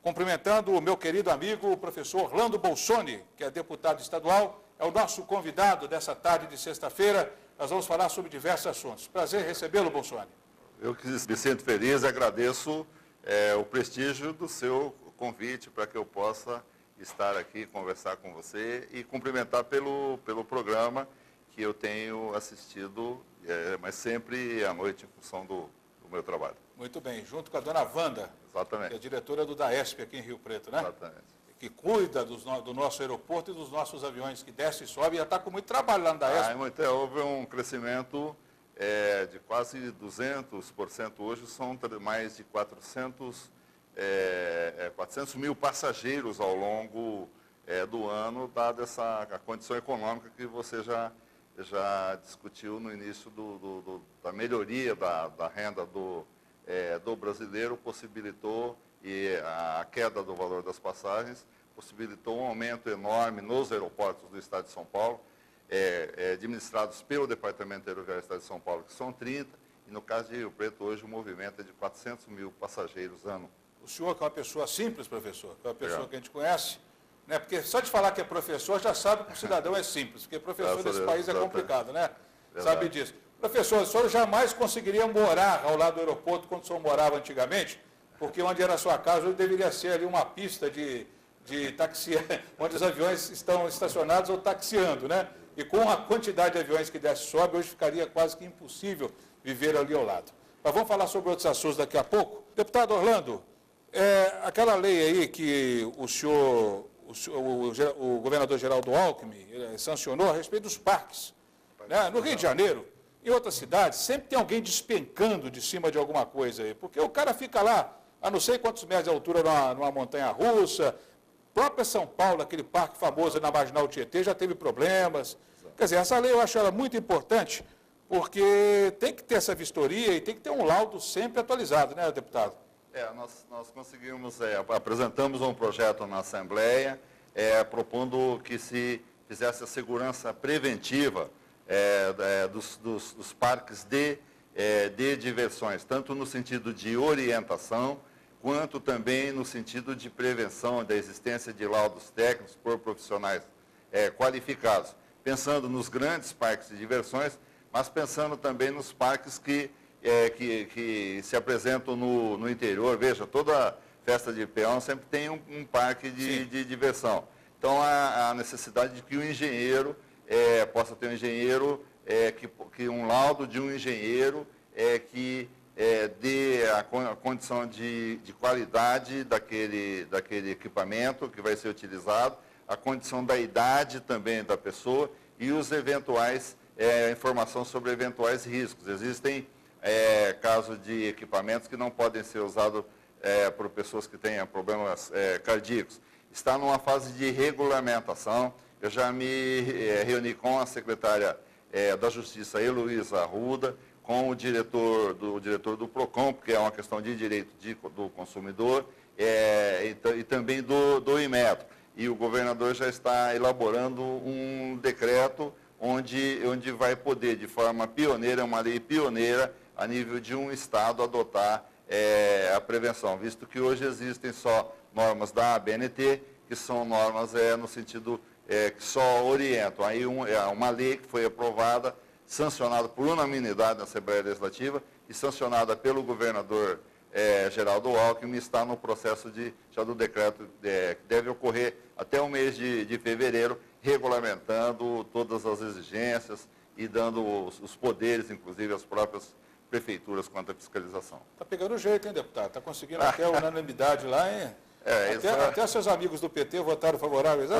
cumprimentando o meu querido amigo, o professor Orlando Bolsoni, que é deputado estadual, é o nosso convidado dessa tarde de sexta-feira. Nós vamos falar sobre diversos assuntos. Prazer recebê-lo, Bolsoni. Eu que me sinto feliz e agradeço o prestígio do seu convite para que eu possa estar aqui, conversar com você e cumprimentar pelo programa que eu tenho assistido, mas sempre à noite em função do meu trabalho. Muito bem, junto com a dona Wanda, Exatamente. que é diretora do DAESP aqui em Rio Preto, né? Exatamente. Que cuida do nosso aeroporto e dos nossos aviões que descem e sobem, e já está com muito trabalho lá no DAESP. Houve um crescimento de quase 200%. Hoje são mais de 400 mil passageiros ao longo do ano, dada a condição econômica que você já discutiu no início da melhoria da renda do brasileiro, possibilitou, e a queda do valor das passagens possibilitou um aumento enorme nos aeroportos do Estado de São Paulo, administrados pelo Departamento Aeroviário do Estado de São Paulo, que são 30, e no caso de Rio Preto, hoje o movimento é de 400 mil passageiros ano. O senhor, que é uma pessoa simples, professor, que é uma pessoa que a gente conhece, né? Porque só de falar que é professor, já sabe que o cidadão é simples, porque professor nesse país é complicado, né? Verdade. Sabe disso. Professor, o senhor jamais conseguiria morar ao lado do aeroporto quando o senhor morava antigamente, porque onde era a sua casa, hoje deveria ser ali uma pista de taxi, onde os aviões estão estacionados ou taxiando, né? E com a quantidade de aviões que desce e sobe, hoje ficaria quase que impossível viver ali ao lado. Mas vamos falar sobre outros assuntos daqui a pouco. Deputado Orlando, aquela lei aí que o governador Geraldo Alckmin sancionou a respeito dos parques, né? No Rio de Janeiro, em outras cidades, sempre tem alguém despencando de cima de alguma coisa aí, porque o cara fica lá a não sei quantos metros de altura numa montanha-russa. Própria São Paulo, aquele parque famoso na Marginal Tietê, já teve problemas. Quer dizer, essa lei eu acho ela muito importante, porque tem que ter essa vistoria e tem que ter um laudo sempre atualizado, né, deputado? Nós conseguimos, apresentamos um projeto na Assembleia, propondo que se fizesse a segurança preventiva dos parques de diversões, tanto no sentido de orientação, quanto também no sentido de prevenção da existência de laudos técnicos por profissionais qualificados, pensando nos grandes parques de diversões, mas pensando também nos parques que se apresentam no interior. Veja, toda festa de peão sempre tem um parque de diversão. Então, há a necessidade de que o engenheiro possa ter um laudo de um engenheiro que dê a condição de qualidade daquele equipamento que vai ser utilizado, a condição da idade também da pessoa e os eventuais, informação sobre eventuais riscos. Existem casos de equipamentos que não podem ser usados por pessoas que tenham problemas cardíacos. Está numa fase de regulamentação. Eu já me reuni com a secretária da Justiça, Heloísa Arruda, com o diretor do PROCON, porque é uma questão de direito do consumidor, e também do Inmetro. E o governador já está elaborando um decreto onde vai poder, de forma pioneira, uma lei pioneira, a nível de um Estado, adotar a prevenção, visto que hoje existem só normas da ABNT, que são normas no sentido que só orientam. Aí uma lei que foi aprovada, sancionada por unanimidade na Assembleia Legislativa e sancionada pelo governador Geraldo Alckmin, está no processo já do decreto que deve ocorrer até o mês de fevereiro, regulamentando todas as exigências e dando os poderes, inclusive, às próprias prefeituras quanto à fiscalização. Está pegando jeito, hein, deputado? Está conseguindo até a unanimidade lá, hein? Até seus amigos do PT votaram favoráveis, né?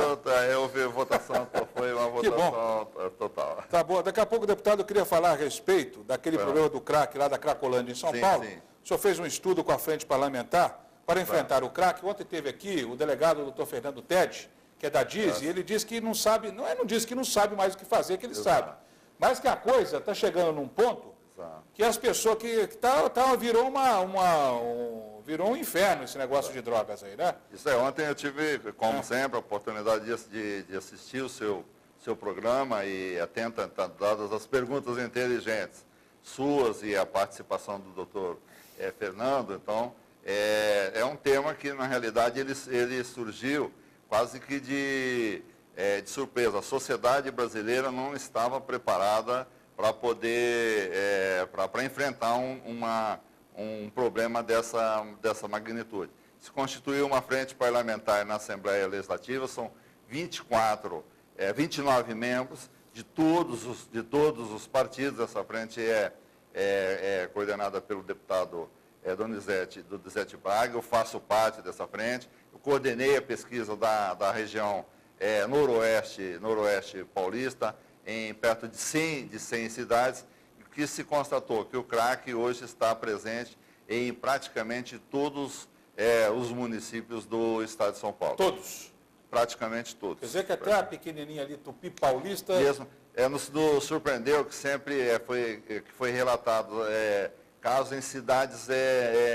Eu vi a votação, foi uma votação total. Tá bom. Daqui a pouco, deputado, eu queria falar a respeito daquele problema do crack lá da Cracolândia em São Paulo. Sim. O senhor fez um estudo com a frente parlamentar para enfrentar o crack. Ontem teve aqui o delegado, o doutor Fernando Tede, que é da DIS, e ele disse que não sabe, não disse que não sabe mais o que fazer, que ele sabe. Mas que a coisa está chegando num ponto que as pessoas virou um inferno esse negócio de drogas aí, né? Isso ontem eu tive, como sempre, a oportunidade de assistir o seu programa e atenta, dadas as perguntas inteligentes suas e a participação do doutor Fernando. Então, é um tema que, na realidade, ele surgiu quase que de surpresa. A sociedade brasileira não estava preparada para poder, para enfrentar um problema dessa magnitude. Se constituiu uma frente parlamentar na Assembleia Legislativa, são 29 membros de todos os partidos. Essa frente é coordenada pelo deputado Donizete Braga. Eu faço parte dessa frente. Eu coordenei a pesquisa da região noroeste paulista, em perto de 100 cidades, que se constatou que o crack hoje está presente em praticamente todos os municípios do estado de São Paulo. Todos? Praticamente todos. Quer dizer que até a pequenininha ali, Tupi Paulista... Mesmo, nos surpreendeu que sempre foi relatado casos em cidades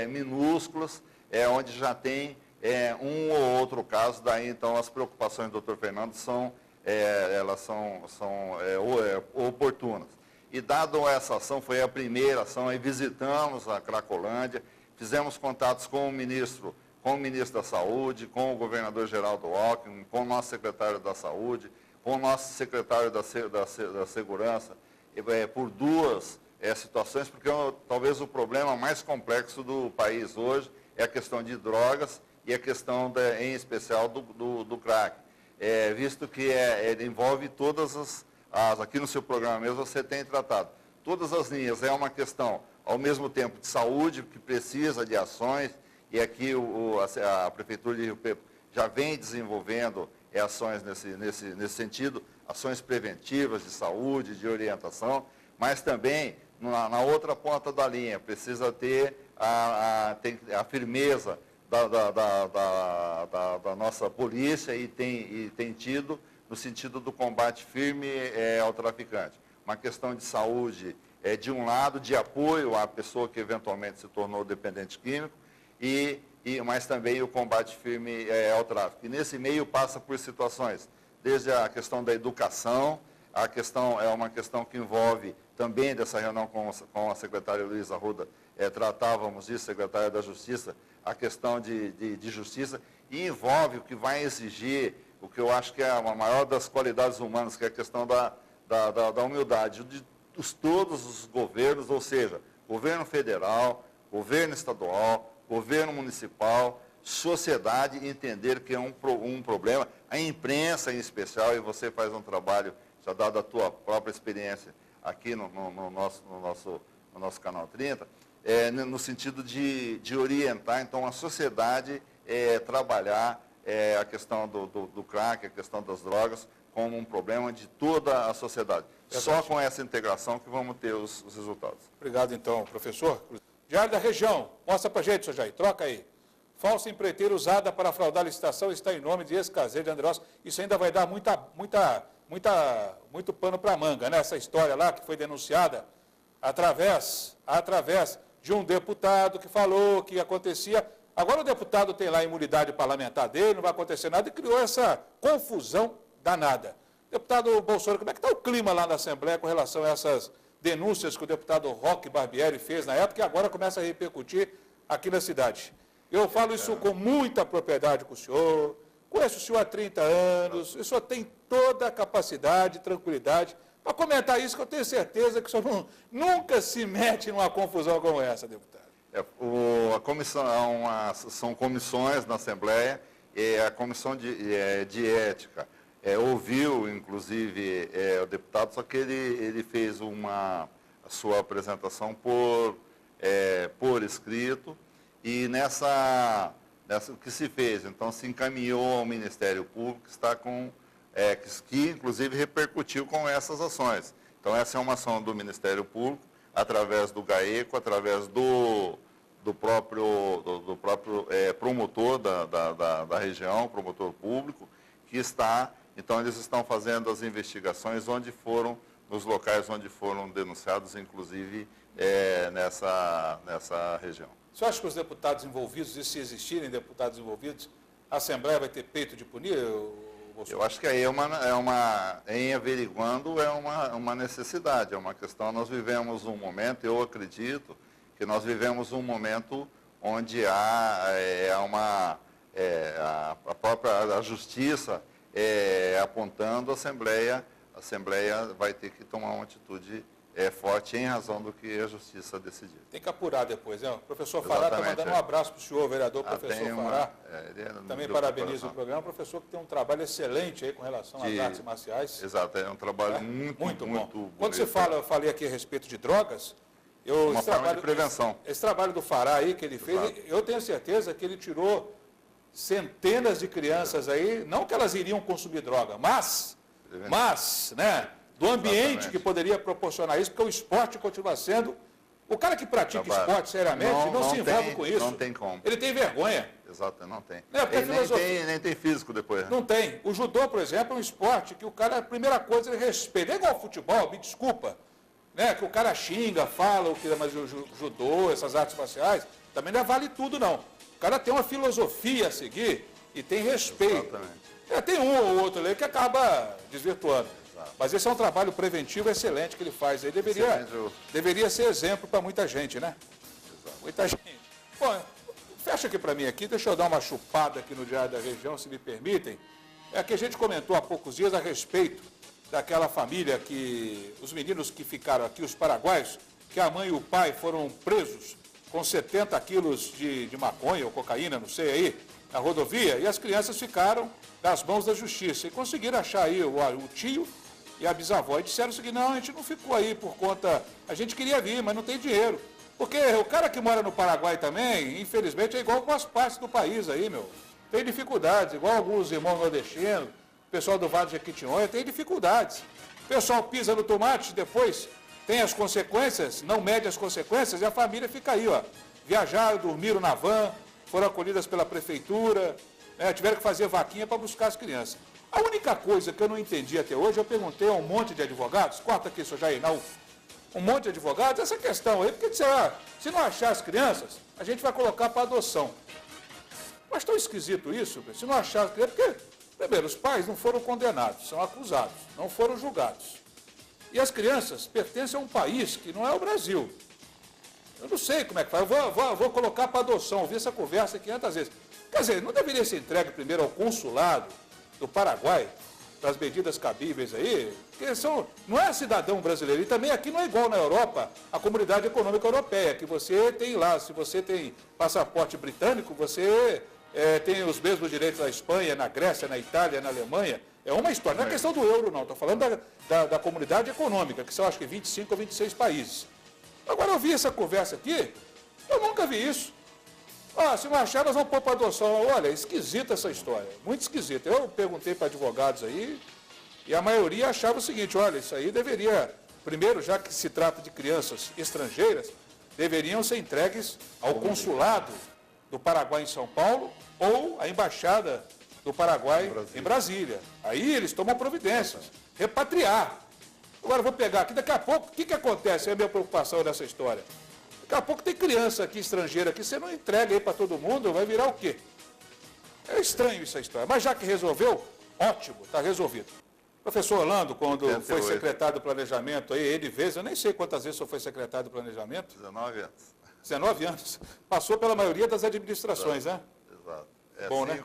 minúsculas, onde já tem um ou outro caso. Daí, então, as preocupações do Dr. Fernando elas são oportunas. E dado essa ação, foi a primeira ação, aí visitamos a Cracolândia, fizemos contatos com o ministro da Saúde, com o governador Geraldo Alckmin, com o nosso secretário da Saúde, com o nosso secretário da Segurança, por duas situações, porque talvez o problema mais complexo do país hoje é a questão de drogas e a questão, em especial, do crack. Visto que ele envolve todas aqui no seu programa mesmo você tem tratado, todas as linhas. É uma questão, ao mesmo tempo, de saúde, que precisa de ações, e aqui a Prefeitura de Rio Preto já vem desenvolvendo ações nesse sentido, ações preventivas de saúde, de orientação, mas também, na outra ponta da linha, precisa ter a firmeza da nossa polícia e tem tido no sentido do combate firme ao traficante. Uma questão de saúde, de um lado, de apoio à pessoa que eventualmente se tornou dependente químico, mas também o combate firme ao tráfico. E nesse meio passa por situações, desde a questão da educação, é uma questão que envolve também dessa reunião com a secretária Luísa Arruda, tratávamos disso, secretária da Justiça, a questão de justiça, e envolve o que vai exigir, o que eu acho que é a maior das qualidades humanas, que é a questão da humildade de todos os governos, ou seja, governo federal, governo estadual, governo municipal, sociedade, entender que é um problema, a imprensa em especial, e você faz um trabalho, já dado a tua própria experiência aqui no nosso Canal 30, no sentido de orientar, então, a sociedade trabalhar a questão do crack, a questão das drogas, como um problema de toda a sociedade. Só com essa integração que vamos ter os resultados. Obrigado, então, professor. Diário da Região, mostra para a gente, senhor Jair, troca aí. Falsa empreiteira usada para fraudar a licitação está em nome de ex-caseiro de Andreossa. Isso ainda vai dar muito pano para manga, né? Essa história lá que foi denunciada através de um deputado que falou que acontecia. Agora o deputado tem lá a imunidade parlamentar dele, não vai acontecer nada, e criou essa confusão danada. Deputado Bolsonaro, como é que está o clima lá na Assembleia com relação a essas denúncias que o deputado Roque Barbieri fez na época e agora começa a repercutir aqui na cidade? Eu falo isso com muita propriedade com o senhor, conheço o senhor há 30 anos, o senhor tem toda a capacidade, tranquilidade para comentar isso, que eu tenho certeza que o senhor nunca se mete numa confusão como essa, deputado. A comissão, são comissões na Assembleia, e a comissão de ética ouviu, inclusive, o deputado, só que ele fez a sua apresentação por escrito, e o que se fez, então, se encaminhou ao Ministério Público, que inclusive repercutiu com essas ações. Então, essa é uma ação do Ministério Público, através do GAECO, através do próprio promotor da região, promotor público, que então eles estão fazendo as investigações nos locais onde foram denunciados, inclusive nessa região. Você acha que os deputados envolvidos, e se existirem deputados envolvidos, a Assembleia vai ter peito de punir? Eu acho que aí em averiguando, é uma necessidade, é uma questão. Nós vivemos um momento, eu acredito que nós vivemos um momento onde há a própria Justiça apontando a Assembleia vai ter que tomar uma atitude forte em razão do que a Justiça decidir. Tem que apurar depois, né? O professor Fará está mandando um abraço para o senhor, vereador professor Fará. Também parabenizo o programa. Professor que tem um trabalho excelente aí com relação às artes marciais. Exato, é um trabalho muito bom. Quando você fala, eu falei aqui a respeito de drogas, uma forma de prevenção. Esse trabalho do Fará aí que ele fez, eu tenho certeza que ele tirou centenas de crianças aí, não que elas iriam consumir droga, mas né, do ambiente que poderia proporcionar isso, porque o esporte continua sendo... O cara que pratica esporte seriamente não se envolve com isso. Não tem como. Ele tem vergonha. Exato, não tem. Ele nem tem físico depois. Né? Não tem. O judô, por exemplo, é um esporte que o cara, a primeira coisa, ele respeita. É igual ao futebol, me desculpa. Né? Que o cara xinga, fala, mas o judô, essas artes marciais, também não vale tudo, não. O cara tem uma filosofia a seguir e tem respeito. Exatamente. Tem um ou outro ali que acaba desvirtuando. Mas esse é um trabalho preventivo excelente que ele faz. Ele deveria ser exemplo para muita gente, né? Exato. Muita gente. Bom, fecha aqui para mim aqui, deixa eu dar uma chupada aqui no Diário da Região, se me permitem. É que a gente comentou há poucos dias a respeito daquela família que, os meninos que ficaram aqui, os paraguaios, que a mãe e o pai foram presos com 70 quilos de maconha ou cocaína, não sei aí, na rodovia, e as crianças ficaram nas mãos da justiça. E conseguiram achar aí o tio e a bisavó, e disseram o seguinte: não, a gente não ficou aí por conta, a gente queria vir, mas não tem dinheiro. Porque o cara que mora no Paraguai também, infelizmente, é igual com as partes do país aí, meu. Tem dificuldades, igual alguns irmãos nordestinos, o pessoal do Vale de Jequitinhonha tem dificuldades. O pessoal pisa no tomate, depois tem as consequências, não mede as consequências, e a família fica aí, ó. Viajaram, dormiram na van, foram acolhidas pela prefeitura, né, tiveram que fazer vaquinha para buscar as crianças. A única coisa que eu não entendi até hoje, eu perguntei a um monte de advogados, corta aqui, senhor Jair, não, um monte de advogados, essa questão aí, porque disseram, se não achar as crianças, a gente vai colocar para adoção. Mas tão esquisito isso, se não achar as crianças, porque, primeiro, os pais não foram condenados, são acusados, não foram julgados. E as crianças pertencem a um país que não é o Brasil. Eu não sei como é que faz, eu vou colocar para adoção, ouvi essa conversa 500 vezes. Quer dizer, não deveria ser entregue primeiro ao consulado do Paraguai, para as medidas cabíveis aí, porque não é cidadão brasileiro, e também aqui não é igual na Europa, a Comunidade Econômica Europeia, que você tem lá, se você tem passaporte britânico, você tem os mesmos direitos na Espanha, na Grécia, na Itália, na Alemanha. É uma história, não é questão do euro não, estou falando da Comunidade Econômica, que são acho que 25 ou 26 países. Agora eu vi essa conversa aqui, eu nunca vi isso. Se não achar, nós vamos pôr para adoção. Olha, esquisita essa história, muito esquisita. Eu perguntei para advogados aí, e a maioria achava o seguinte: olha, isso aí deveria, primeiro, já que se trata de crianças estrangeiras, deveriam ser entregues ao consulado do Paraguai em São Paulo ou à embaixada do Paraguai em Brasília. Aí eles tomam providências, repatriar. Agora eu vou pegar aqui, daqui a pouco, o que acontece? É a minha preocupação nessa história. Daqui a pouco tem criança aqui, estrangeira aqui, você não entrega aí para todo mundo, vai virar o quê? É estranho essa história, mas já que resolveu, ótimo, está resolvido. Professor Orlando, quando foi secretário do Planejamento, aí, ele vezes, eu nem sei quantas vezes o senhor foi secretário do Planejamento. 19 anos. 19 anos. Passou pela maioria das administrações, né? Exato. Bom, né?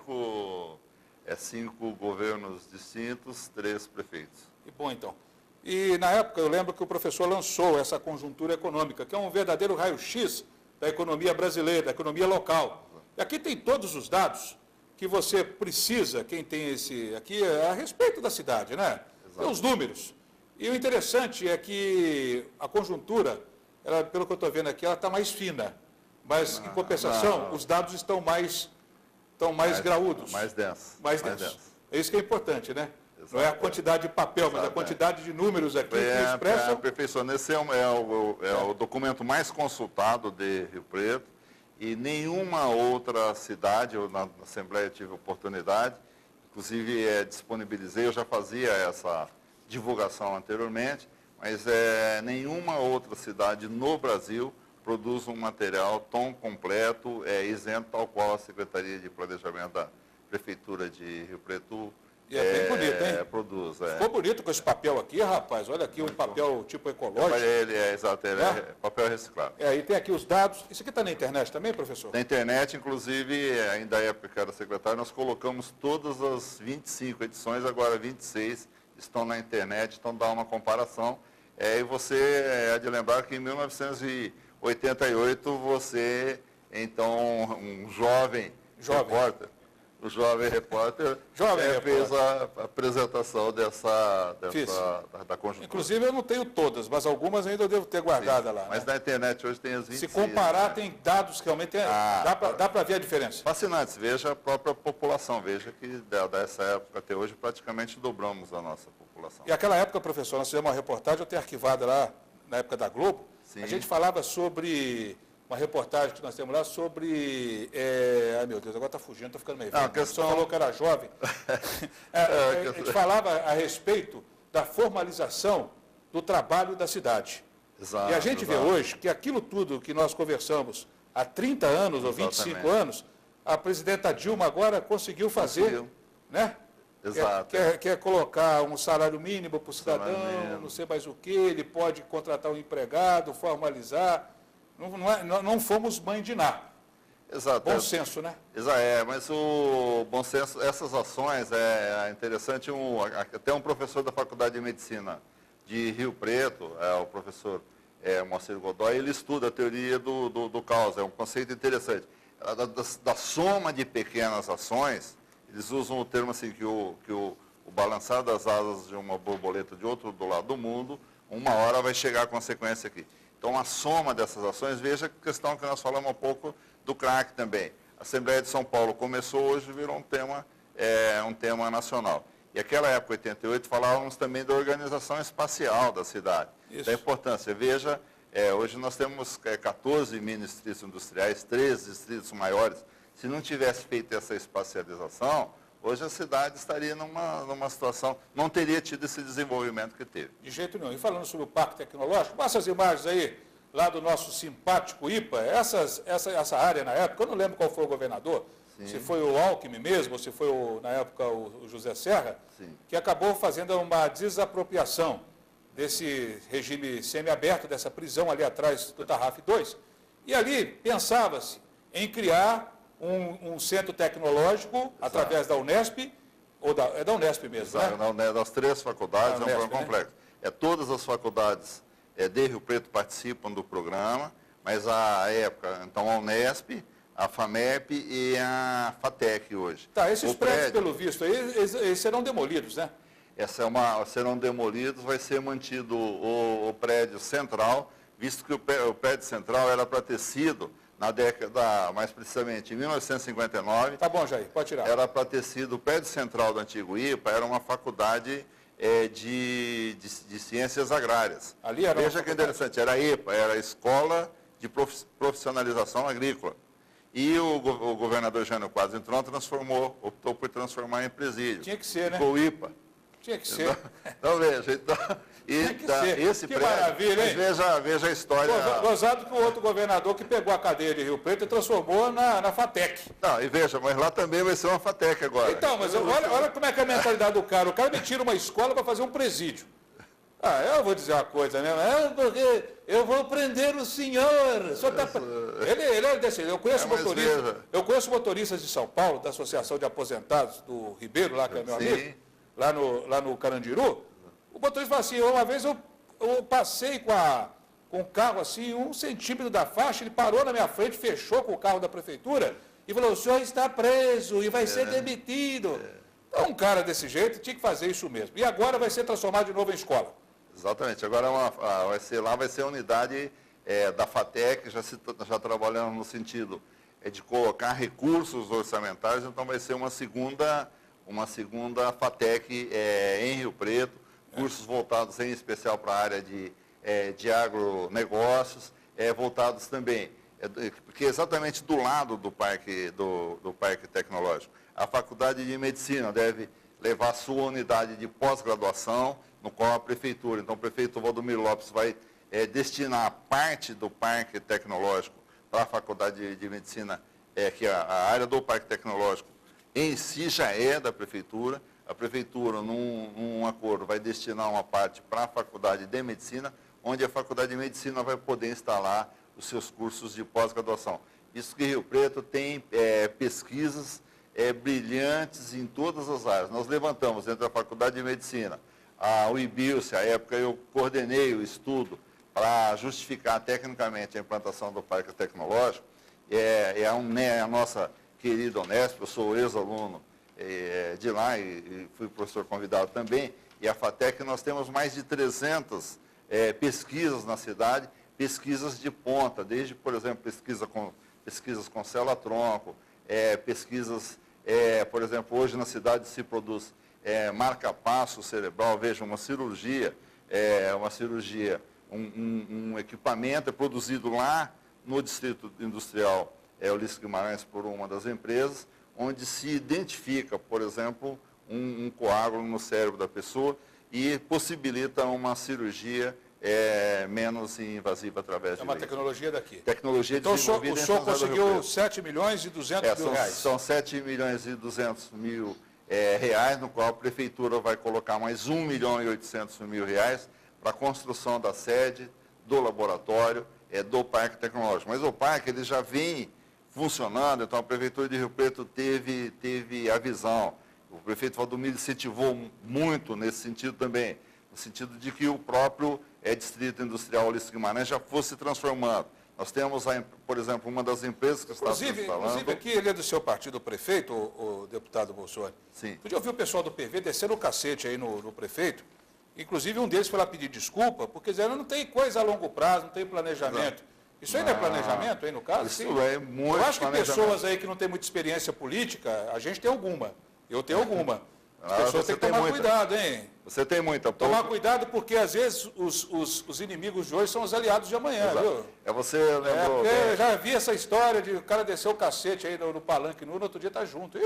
5 governos distintos, 3 prefeitos. Que bom, então. E, na época, eu lembro que o professor lançou essa conjuntura econômica, que é um verdadeiro raio-x da economia brasileira, da economia local. E aqui tem todos os dados que você precisa, quem tem esse aqui, a respeito da cidade, né? Exato. Tem os números. E o interessante é que a conjuntura, ela, pelo que eu estou vendo aqui, ela está mais fina. Mas, em compensação, os dados estão mais graúdos. Mais densos. Mais densos. É isso que é importante, né? Não é a quantidade de papel, mas a quantidade de números aqui que expressam... Aperfeiçoando. Esse é o documento mais consultado de Rio Preto, e nenhuma outra cidade, eu na Assembleia tive oportunidade, inclusive disponibilizei, eu já fazia essa divulgação anteriormente, mas nenhuma outra cidade no Brasil produz um material tão completo, isento, tal qual a Secretaria de Planejamento da Prefeitura de Rio Preto E é bem bonito, hein? Produz. Ficou bonito com esse papel aqui, rapaz. Olha aqui, um papel tipo ecológico. Exato, ele é papel reciclado. E tem aqui os dados. Isso aqui está na internet também, professor? Na internet, inclusive, ainda na época que eu era secretário, nós colocamos todas as 25 edições, agora 26, estão na internet, então dá uma comparação. E você é de lembrar que em 1988, você, então, um jovem repórter, o jovem repórter fez a apresentação da conjuntura. Inclusive, eu não tenho todas, mas algumas ainda eu devo ter guardada lá. Mas na internet hoje tem as 26. Se comparar, tem dados que realmente dá para ver a diferença. Fascinante. Veja a própria população. Veja que dessa época até hoje praticamente dobramos a nossa população. E aquela época, professor, nós fizemos uma reportagem, eu tenho arquivada lá, na época da Globo. Sim. A gente falava sobre... Uma reportagem que nós temos lá sobre... ai, meu Deus, agora está fugindo, estou ficando meio velho. Você falou que era jovem. A gente falava a respeito da formalização do trabalho da cidade. Exato, e a gente vê hoje que aquilo tudo que nós conversamos há 30 anos ou 25 anos, a presidenta Dilma agora conseguiu fazer, né? Exato. Quer colocar um salário mínimo para o cidadão, não sei mais o que, ele pode contratar um empregado, formalizar... Não fomos mãe de nada. Exato. Bom senso, né? Mas o bom senso, essas ações, é interessante, até um professor da Faculdade de Medicina de Rio Preto, o professor Moacir Godoy, ele estuda a teoria do caos, é um conceito interessante. Da soma de pequenas ações, eles usam o termo assim, que o balançar das asas de uma borboleta de outro do lado do mundo, uma hora vai chegar a consequência aqui. Então, a soma dessas ações, veja a questão que nós falamos um pouco do crack também. A Assembleia de São Paulo começou hoje, virou um tema nacional. E aquela época, 88, falávamos também da organização espacial da cidade, da importância. Veja, hoje nós temos 14 mini-distritos industriais, 13 distritos maiores. Se não tivesse feito essa espacialização, hoje a cidade estaria numa situação, não teria tido esse desenvolvimento que teve. De jeito nenhum. E falando sobre o Parque Tecnológico, passa as imagens aí, lá do nosso simpático IPA, essa área na época, eu não lembro qual foi o governador, sim, se foi o Alckmin mesmo, ou se foi, na época, o José Serra, sim, que acabou fazendo uma desapropriação desse regime semiaberto, dessa prisão ali atrás do Tarraf 2, e ali pensava-se em criar um centro tecnológico, exato, através da Unesp, é da Unesp mesmo, exato, né? Das 3 faculdades, Unesp, é um programa complexo. Todas as faculdades de Rio Preto participam do programa, mas a época, então a Unesp, a FAMEP e a FATEC hoje. Tá, esses prédios, pelo visto, eles serão demolidos, né? Serão demolidos, vai ser mantido o prédio central, visto que o prédio central era para ter sido, na década, mais precisamente, em 1959... Tá bom, Jair, pode tirar. Era para ter sido o prédio central do antigo IPA, era uma faculdade de ciências agrárias. Ali era Veja que interessante, era a IPA, era a Escola de Profissionalização Agrícola. E o governador Jânio Quadros entrou, optou por transformar em presídio. Tinha que ser, né? Ficou o IPA. Tinha que ser. Então veja, esse que prédio, maravilha, hein? Veja a história. Gozado que o outro governador que pegou a cadeia de Rio Preto e transformou na FATEC. Não, e veja, mas lá também vai ser uma FATEC agora. Então, mas olha como é que é a mentalidade do cara. O cara me tira uma escola para fazer um presídio. Eu vou dizer uma coisa, né? Porque eu vou prender o senhor. O senhor tá... Ele é desse. Eu conheço motoristas de São Paulo, da Associação de Aposentados do Ribeiro, lá que é meu amigo, lá no Carandiru. O motorista fala assim, uma vez eu passei com o carro assim, 1 centímetro da faixa, ele parou na minha frente, fechou com o carro da prefeitura e falou, o senhor está preso e vai ser demitido. Então, um cara desse jeito tinha que fazer isso mesmo. E agora vai ser transformado de novo em escola. Exatamente. Agora vai ser a unidade da FATEC, já trabalhando no sentido de colocar recursos orçamentários, então vai ser uma segunda FATEC em Rio Preto, cursos voltados em especial para a área de agronegócios, voltados também, porque exatamente do lado do parque tecnológico. A Faculdade de Medicina deve levar sua unidade de pós-graduação, no qual a Prefeitura, então o prefeito Valdomiro Lopes vai destinar parte do Parque Tecnológico para a Faculdade de Medicina, que a área do Parque Tecnológico em si já é da Prefeitura, a Prefeitura, num acordo, vai destinar uma parte para a Faculdade de Medicina, onde a Faculdade de Medicina vai poder instalar os seus cursos de pós-graduação. Isso que Rio Preto tem pesquisas brilhantes em todas as áreas. Nós levantamos entre a Faculdade de Medicina, a UIBILSE, à época eu coordenei o estudo para justificar tecnicamente a implantação do Parque Tecnológico, a nossa querida Unesp, eu sou ex-aluno de lá e fui professor convidado também, e a FATEC, nós temos mais de 300 pesquisas na cidade, pesquisas de ponta, desde, por exemplo, pesquisas com célula-tronco, pesquisas, por exemplo, hoje na cidade se produz marca-passo cerebral, veja, uma cirurgia, um equipamento produzido lá no Distrito Industrial Ulisses Guimarães por uma das empresas, onde se identifica, por exemplo, um coágulo no cérebro da pessoa e possibilita uma cirurgia menos invasiva através de É uma tecnologia daqui. Tecnologia então, desenvolvida o senhor conseguiu 7 milhões e 200 mil reais. São 7 milhões e 200 mil reais, no qual a Prefeitura vai colocar mais 1 milhão e 800 mil reais para a construção da sede, do laboratório, do Parque Tecnológico. Mas o parque ele já vem funcionando, então a Prefeitura de Rio Preto teve a visão. O prefeito Valdomiro incentivou muito nesse sentido também, no sentido de que o próprio Distrito Industrial Ulisses Guimarães já fosse transformando. Nós temos, por exemplo, uma das empresas que está se instalando... Inclusive, aqui ele é do seu partido, o prefeito, o deputado Bolsonaro. Sim. Podia ouvir o pessoal do PV descendo o cacete aí no prefeito. Inclusive, um deles foi lá pedir desculpa, porque dizendo não tem coisa a longo prazo, não tem planejamento. Isso aí não é planejamento, aí no caso? Isso Sim. é muito Eu acho que pessoas aí que não têm muita experiência política, a gente tem alguma. Eu tenho alguma. As pessoas têm que tomar cuidado, hein? Você tem muita. Tomar cuidado porque, às vezes, os inimigos de hoje são os aliados de amanhã, viu? Você lembrou... Eu já vi essa história de o cara descer o cacete aí no palanque no outro dia tá junto.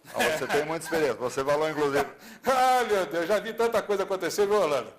Você tem muita experiência. Você falou, inclusive... Meu Deus, já vi tanta coisa acontecer, viu, Orlando?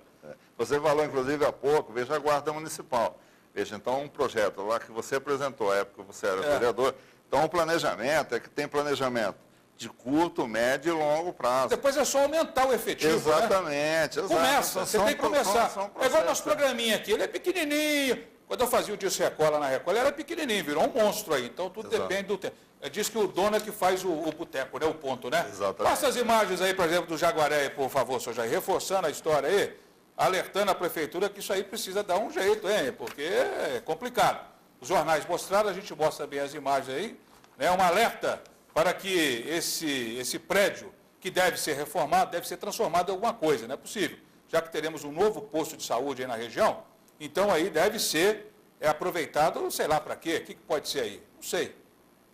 Você falou, inclusive, há pouco, veja a Guarda Municipal. Veja, então, um projeto lá que você apresentou, à época que você era vereador. Então, o planejamento que tem planejamento de curto, médio e longo prazo. Depois é só aumentar o efetivo. Exatamente. Né? Começa, você tem que começar. É igual o nosso programinha aqui, ele é pequenininho. Quando eu fazia o Disso Recola na Record, ele era pequenininho, virou um monstro aí. Então, tudo depende do tempo. Diz que o dono é que faz o boteco, né? O ponto, né? Exatamente. Passa as imagens aí, por exemplo, do Jaguaré, aí, por favor, senhor Jair, reforçando a história aí, alertando a prefeitura que isso aí precisa dar um jeito, hein? Porque é complicado. Os jornais mostraram, a gente mostra bem as imagens aí, né? Um alerta para que esse prédio, que deve ser reformado, deve ser transformado em alguma coisa, não é possível. Já que teremos um novo posto de saúde aí na região, então aí deve ser aproveitado, sei lá para quê, o que pode ser aí? Não sei.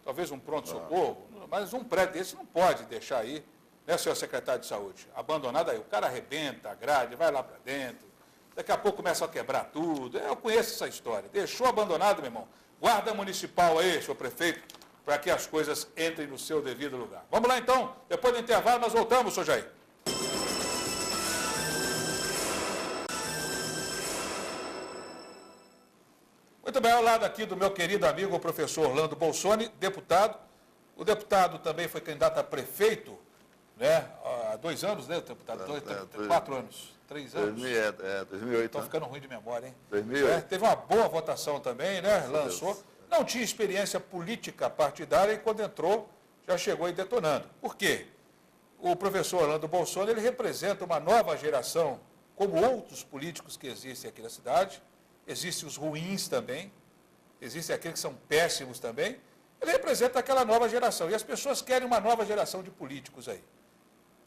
Talvez um pronto-socorro, mas um prédio desse não pode deixar aí, né, senhor secretário de saúde? Abandonado aí, o cara arrebenta a grade, vai lá para dentro, daqui a pouco começa a quebrar tudo. Eu conheço essa história. Deixou abandonado, meu irmão. Guarda municipal aí, senhor prefeito, para que as coisas entrem no seu devido lugar. Vamos lá, então. Depois do intervalo, nós voltamos, senhor Jair. Muito bem, ao lado aqui do meu querido amigo, o professor Orlando Bolsoni, deputado. O deputado também foi candidato a prefeito, né? Há 2 anos, né, deputado? 4 anos. 3 anos. 2008. Estou ficando ruim de memória, hein? 2008. Teve uma boa votação também, né? Lançou. Não tinha experiência política partidária e quando entrou, já chegou aí detonando. Por quê? O professor Orlando Bolsoni, ele representa uma nova geração, como outros políticos que existem aqui na cidade. Existem os ruins também, existem aqueles que são péssimos também. Ele representa aquela nova geração. E as pessoas querem uma nova geração de políticos aí.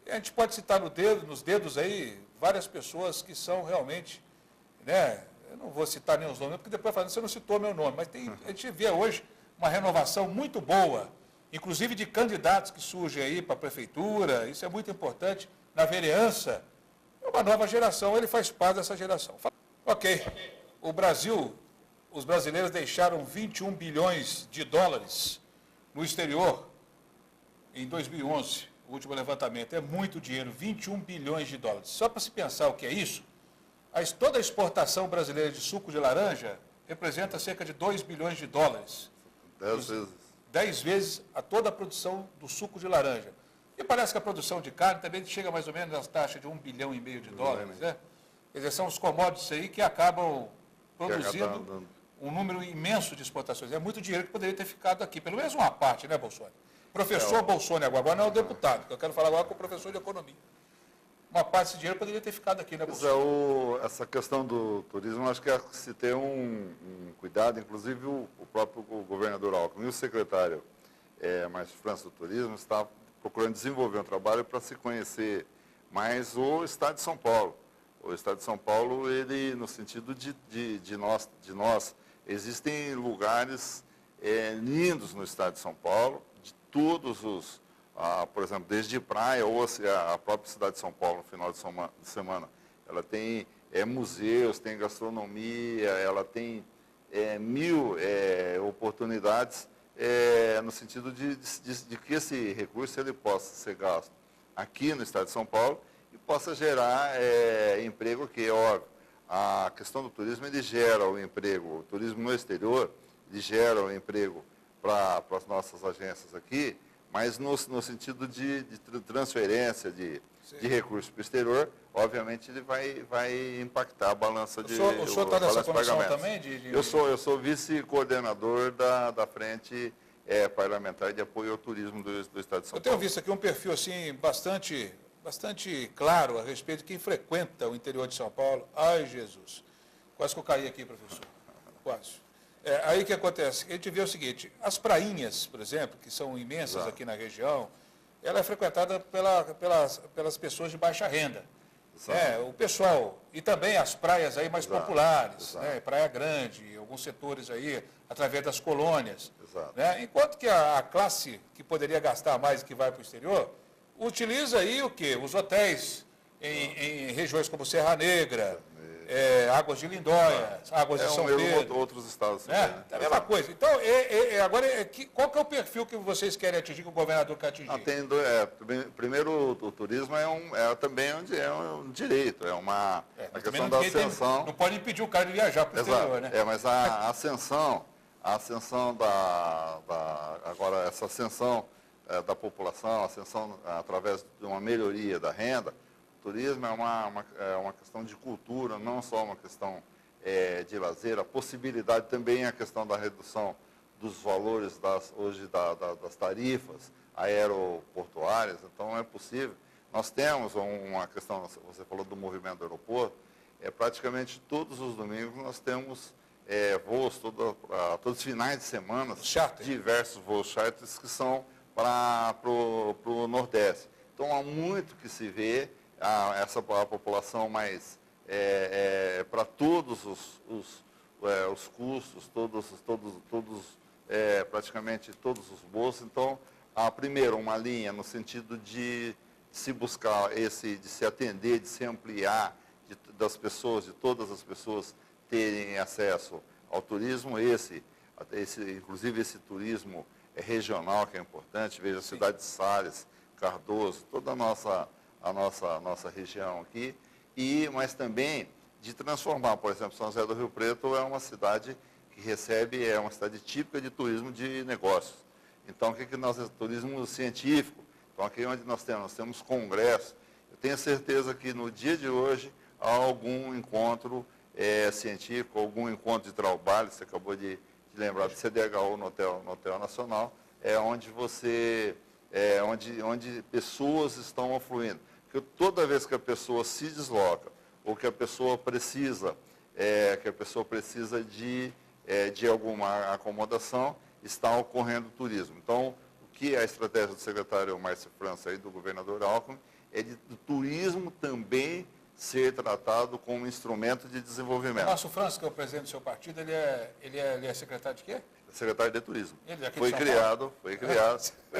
E a gente pode citar nos dedos aí várias pessoas que são realmente, né? Eu não vou citar nem os nomes, porque depois falando, você não citou meu nome, mas a gente vê hoje uma renovação muito boa, inclusive de candidatos que surgem aí para a prefeitura, isso é muito importante, na vereança. É uma nova geração, ele faz parte dessa geração. Ok. O Brasil, os brasileiros deixaram 21 bilhões de dólares no exterior em 2011, o último levantamento. É muito dinheiro, 21 bilhões de dólares. Só para se pensar o que é isso, toda a exportação brasileira de suco de laranja representa cerca de 2 bilhões de dólares. 10 vezes. 10 vezes a toda a produção do suco de laranja. E parece que a produção de carne também chega mais ou menos às taxas de 1,5 bilhão de dólares, né? Quer dizer, são os commodities aí que acabam produzindo um número imenso de exportações. É muito dinheiro que poderia ter ficado aqui, pelo menos uma parte, né, Bolsonaro? Professor Bolsonaro agora não é o deputado, que eu quero falar agora com o professor de economia. Uma parte desse dinheiro poderia ter ficado aqui, né, Bolsonaro? Essa questão do turismo, acho que é se ter um cuidado, inclusive o próprio governador Alckmin e o secretário Márcio França do Turismo está procurando desenvolver um trabalho para se conhecer mais o Estado de São Paulo. O Estado de São Paulo, ele, no sentido de nós, existem lugares lindos no Estado de São Paulo, de todos os, por exemplo, desde praia ou a própria cidade de São Paulo, no final de semana, ela tem museus, tem gastronomia, ela tem mil oportunidades, no sentido de que esse recurso ele possa ser gasto aqui no Estado de São Paulo e possa gerar emprego, que é óbvio. A questão do turismo, ele gera o emprego, o turismo no exterior, ele gera o emprego para as nossas agências aqui, mas no sentido de transferência de recursos para o exterior, obviamente ele vai impactar a balança de pagamentos. O senhor está nessa comissão também? Eu sou vice-coordenador da Frente Parlamentar de Apoio ao Turismo do Estado de São Paulo. Eu tenho visto aqui um perfil assim, bastante claro a respeito de quem frequenta o interior de São Paulo. Ai, Jesus. Quase que eu caí aqui, professor. Quase. Aí o que acontece? A gente vê o seguinte, as prainhas, por exemplo, que são imensas aqui na região, ela é frequentada pelas pessoas de baixa renda. O pessoal, e também as praias aí mais populares, né? Praia Grande, alguns setores aí, através das colônias. Né? Enquanto que a classe que poderia gastar mais e que vai para o exterior, utiliza aí o quê? Os hotéis em regiões como Serra Negra, Águas de Lindóia, Águas de São Pedro. Outros estados. É a mesma coisa. Então, agora, qual que é o perfil que vocês querem atingir, que o governador quer atingir? Primeiro, o turismo também um direito, a questão da ascensão. Não pode impedir o cara de viajar para o exterior, né? Mas a ascensão agora essa ascensão da população, ascensão através de uma melhoria da renda. O turismo é uma questão de cultura, não só uma questão de lazer. A possibilidade também é a questão da redução dos valores hoje das tarifas aeroportuárias, então é possível. Nós temos uma questão, você falou do movimento do aeroporto, praticamente todos os domingos nós temos voos, todos os finais de semana, diversos voos charters que são para o Nordeste. Então há muito que se vê, a população mais para todos os custos, praticamente todos os bolsos. Então, primeiro, uma linha no sentido de se buscar de se atender, de se ampliar, de todas as pessoas terem acesso ao turismo, inclusive esse turismo regional que é importante. Veja a cidade de Salles, Cardoso, toda a nossa região aqui, mas também de transformar, por exemplo, São José do Rio Preto é uma cidade que recebe, uma cidade típica de turismo de negócios. Então, turismo científico. Então, aqui onde nós temos congresso. Eu tenho certeza que no dia de hoje há algum encontro científico, algum encontro de trabalho, você acabou de lembrar do CDHU no Hotel Nacional, onde pessoas estão afluindo. Porque toda vez que a pessoa se desloca, ou que a pessoa precisa, de alguma acomodação, está ocorrendo turismo. Então, o que é a estratégia do secretário Márcio França e do governador Alckmin é do turismo também ser tratado como instrumento de desenvolvimento. O Márcio França, que é o presidente do seu partido, ele é secretário de quê? Secretário de Turismo. Foi criado.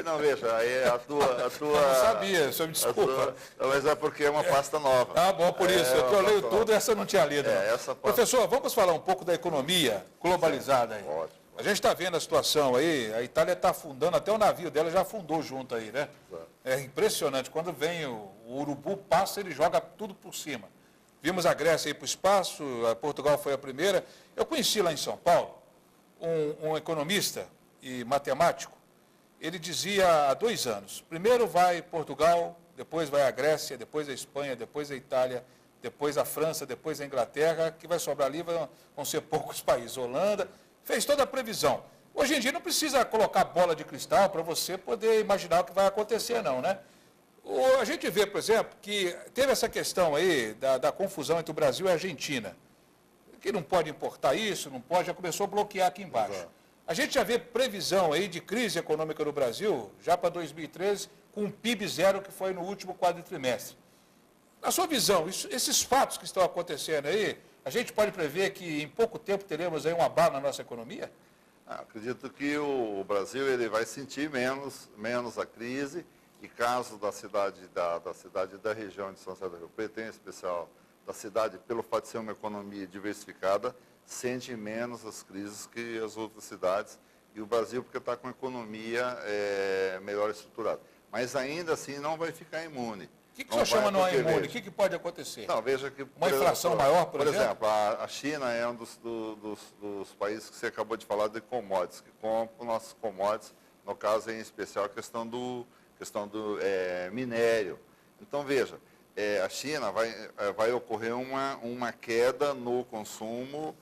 Não, veja, aí a tua... Eu não sabia, senhor me desculpa. Mas é porque é uma pasta nova. Bom, por isso. Eu leio tudo, essa eu não tinha lido. Professor, vamos falar um pouco da economia globalizada aí. Ótimo. A gente está vendo a situação aí, a Itália está afundando, até o navio dela já afundou junto aí, né? É impressionante, quando vem o urubu, passa, ele joga tudo por cima. Vimos a Grécia ir para o espaço, a Portugal foi a primeira. Eu conheci lá em São Paulo um economista e matemático ele dizia há 2 anos, primeiro vai Portugal, depois vai a Grécia, depois a Espanha, depois a Itália, depois a França, depois a Inglaterra, que vai sobrar ali, vão ser poucos países, Holanda, fez toda a previsão. Hoje em dia não precisa colocar bola de cristal para você poder imaginar o que vai acontecer, não, né? A gente vê, por exemplo, que teve essa questão aí da confusão entre o Brasil e a Argentina, que não pode importar isso, não pode, já começou a bloquear aqui embaixo. Exato. A gente já vê previsão aí de crise econômica no Brasil, já para 2013, com um PIB zero que foi no último quadritrimestre. Na sua visão, esses fatos que estão acontecendo aí, a gente pode prever que em pouco tempo teremos aí um abalo na nossa economia? Acredito que o Brasil ele vai sentir menos a crise, e caso da cidade da região de São José do Rio Preto, em especial da cidade, pelo fato de ser uma economia diversificada, sente menos as crises que as outras cidades, e o Brasil porque está com a economia melhor estruturada. Mas ainda assim não vai ficar imune. O que o senhor chama não é imune? O que pode acontecer? Não, veja que... Uma inflação maior, por exemplo? Por exemplo, a China é um dos países que você acabou de falar de commodities, que compra nossos commodities, no caso em especial a questão do minério. Então, veja, a China vai ocorrer uma queda no consumo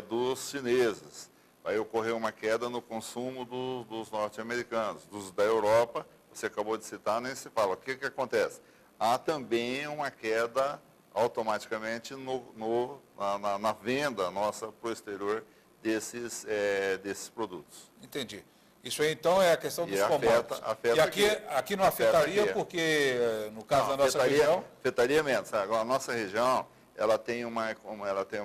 dos chineses, vai ocorrer uma queda no consumo dos norte-americanos, da Europa, você acabou de citar, nem se fala. O que acontece? Há também uma queda automaticamente na venda nossa para o exterior desses produtos. Entendi. Isso aí, então, é a questão dos commodities. Afeta aqui não afetaria porque, no caso da nossa região... Afetaria menos. Agora, a nossa região, ela tem uma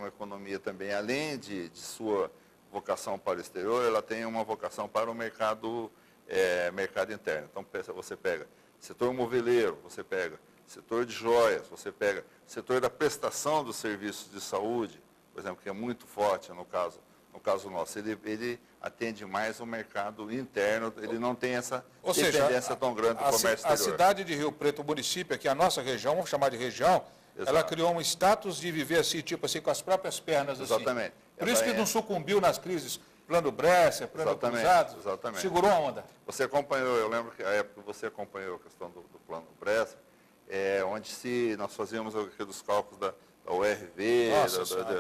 economia também, além de sua vocação para o exterior, ela tem uma vocação para o mercado interno. Então, você pega setor moveleiro, você pega setor de joias, você pega setor da prestação dos serviços de saúde, por exemplo, que é muito forte no caso nosso. Ele atende mais o mercado interno, ele não tem essa dependência tão grande do comércio exterior. A cidade de Rio Preto, o município, aqui a nossa região, vamos chamar de região, exato, ela criou um status de viver assim, tipo assim, com as próprias pernas. Exatamente. Assim. Por isso que não sucumbiu nas crises, plano Bresser, plano Cruzados, segurou a onda. Você acompanhou, eu lembro que a época você acompanhou a questão do plano Bresser, onde nós fazíamos aqueles cálculos da URV,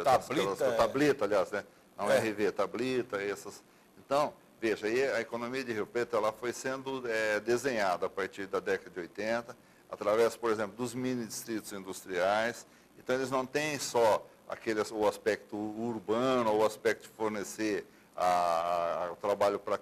da Tablita, aliás, né? Não URV, Tablita, essas. Então, veja, aí a economia de Rio Preto ela foi sendo desenhada a partir da década de 80, através, por exemplo, dos mini-distritos industriais. Então, eles não têm só o aspecto urbano, ou o aspecto de fornecer o trabalho para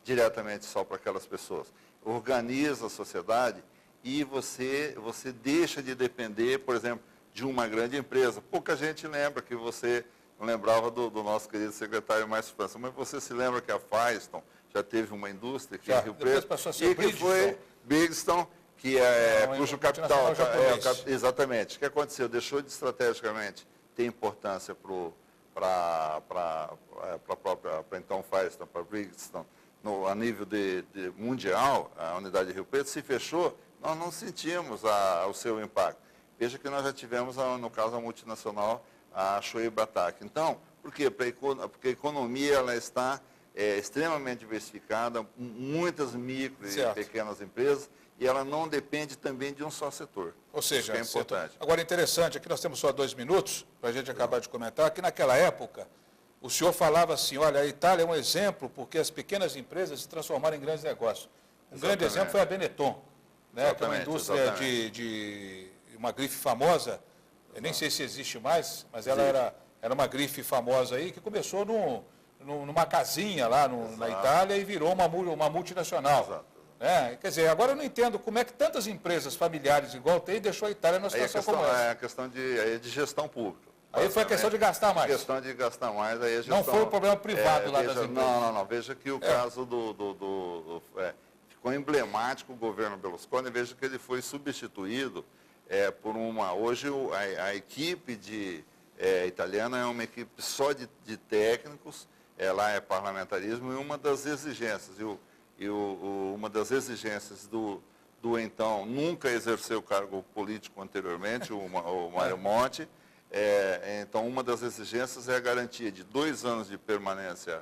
diretamente só para aquelas pessoas. Organiza a sociedade e você deixa de depender, por exemplo, de uma grande empresa. Pouca gente lembra que você... Não lembrava do nosso querido secretário Márcio França, mas você se lembra que a Firestone já teve uma indústria aqui em Rio Preto, e que foi Bridgestone, que cujo capital... exatamente. O que aconteceu? Deixou de estrategicamente ter importância para então Firestone, para Bridgestone, a nível mundial, a unidade de Rio Preto, se fechou, nós não sentimos o seu impacto. Veja que nós já tivemos, no caso, a multinacional, a Shoei Bataki. Então, por quê? Porque a economia ela está extremamente diversificada, muitas micro e pequenas empresas, e ela não depende também de um só setor. Ou seja, isso que é importante. Agora, interessante, aqui nós temos só 2 minutos, para a gente acabar de comentar, que naquela época, o senhor falava assim, olha, a Itália é um exemplo, porque as pequenas empresas se transformaram em grandes negócios. Um grande exemplo foi a Benetton, né, que é uma indústria de uma grife famosa. Eu nem sei se existe mais, mas ela era uma grife famosa aí, que começou numa casinha lá na Itália e virou uma multinacional. Exato. Quer dizer, agora eu não entendo como é que tantas empresas familiares igual tem deixou a Itália numa situação como essa. É a questão de gestão pública. Aí foi a questão de gastar mais. Questão de gastar mais. Aí a gestão, não foi o problema privado lá das empresas. Não. Veja que o caso ficou emblemático o governo Berlusconi, veja que ele foi substituído por hoje a equipe italiana é uma equipe só de técnicos, lá é parlamentarismo, e uma das exigências, uma das exigências do então, nunca exerceu cargo político anteriormente, o Mário Monti, então uma das exigências é a garantia de 2 anos de permanência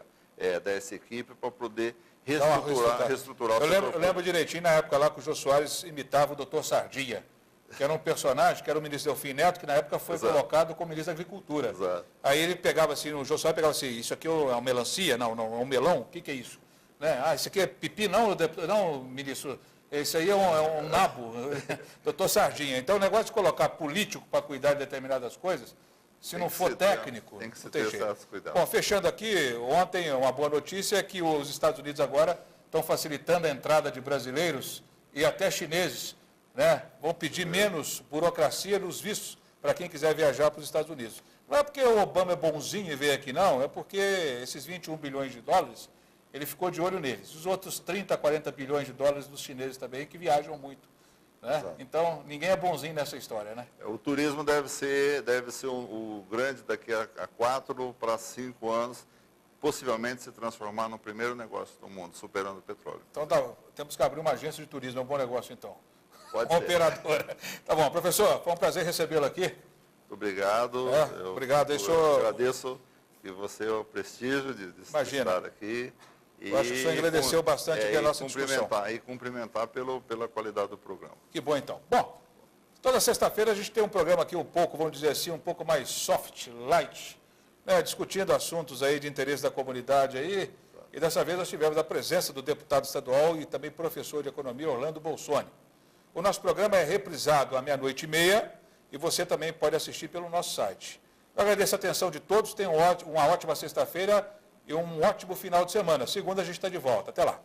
dessa equipe para poder reestruturar o eu setor lembro, público. direitinho na época lá que o Jô Soares imitava o doutor Sardinha, que era um personagem, que era o ministro Delfim Neto, que na época foi Exato. colocado como ministro da Agricultura. Exato. Aí ele pegava assim, o Jô Soares pegava assim, isso aqui é uma melancia? Não, é um melão? O que é isso? Né? Ah, isso aqui é pipi? Não, ministro, esse aí é um nabo, doutor Sardinha. Então o negócio de colocar político para cuidar de determinadas coisas, se não for técnico, tem que se não tem ter jeito. certos cuidados. Bom, fechando aqui, ontem uma boa notícia é que os Estados Unidos agora estão facilitando a entrada de brasileiros e até chineses, né? Vão pedir menos burocracia nos vistos para quem quiser viajar para os Estados Unidos. Não é porque o Obama é bonzinho e veio aqui, não, é porque esses 21 bilhões de dólares, ele ficou de olho neles. Os outros 30, 40 bilhões de dólares dos chineses também, que viajam muito. Né? Então, ninguém é bonzinho nessa história, né? O turismo deve ser o grande daqui a 4 para 5 anos, possivelmente se transformar no primeiro negócio do mundo, superando o petróleo. Então, temos que abrir uma agência de turismo, é um bom negócio, então. Pode Uma ser. operadora. Tá bom, professor, foi um prazer recebê-lo aqui. Muito obrigado. Obrigado. Eu agradeço que você é o prestígio de estar aqui. Eu acho que o senhor agradeceu bastante aqui a nossa discussão. E cumprimentar pela qualidade do programa. Que bom, então. Bom, toda sexta-feira a gente tem um programa aqui vamos dizer assim, um pouco mais soft, light, né, discutindo assuntos aí de interesse da comunidade aí. E dessa vez nós tivemos a presença do deputado estadual e também professor de economia, Orlando Bolsoni. O nosso programa é reprisado à 00:30 e você também pode assistir pelo nosso site. Eu agradeço a atenção de todos, tenham uma ótima sexta-feira e um ótimo final de semana. Segunda a gente está de volta. Até lá.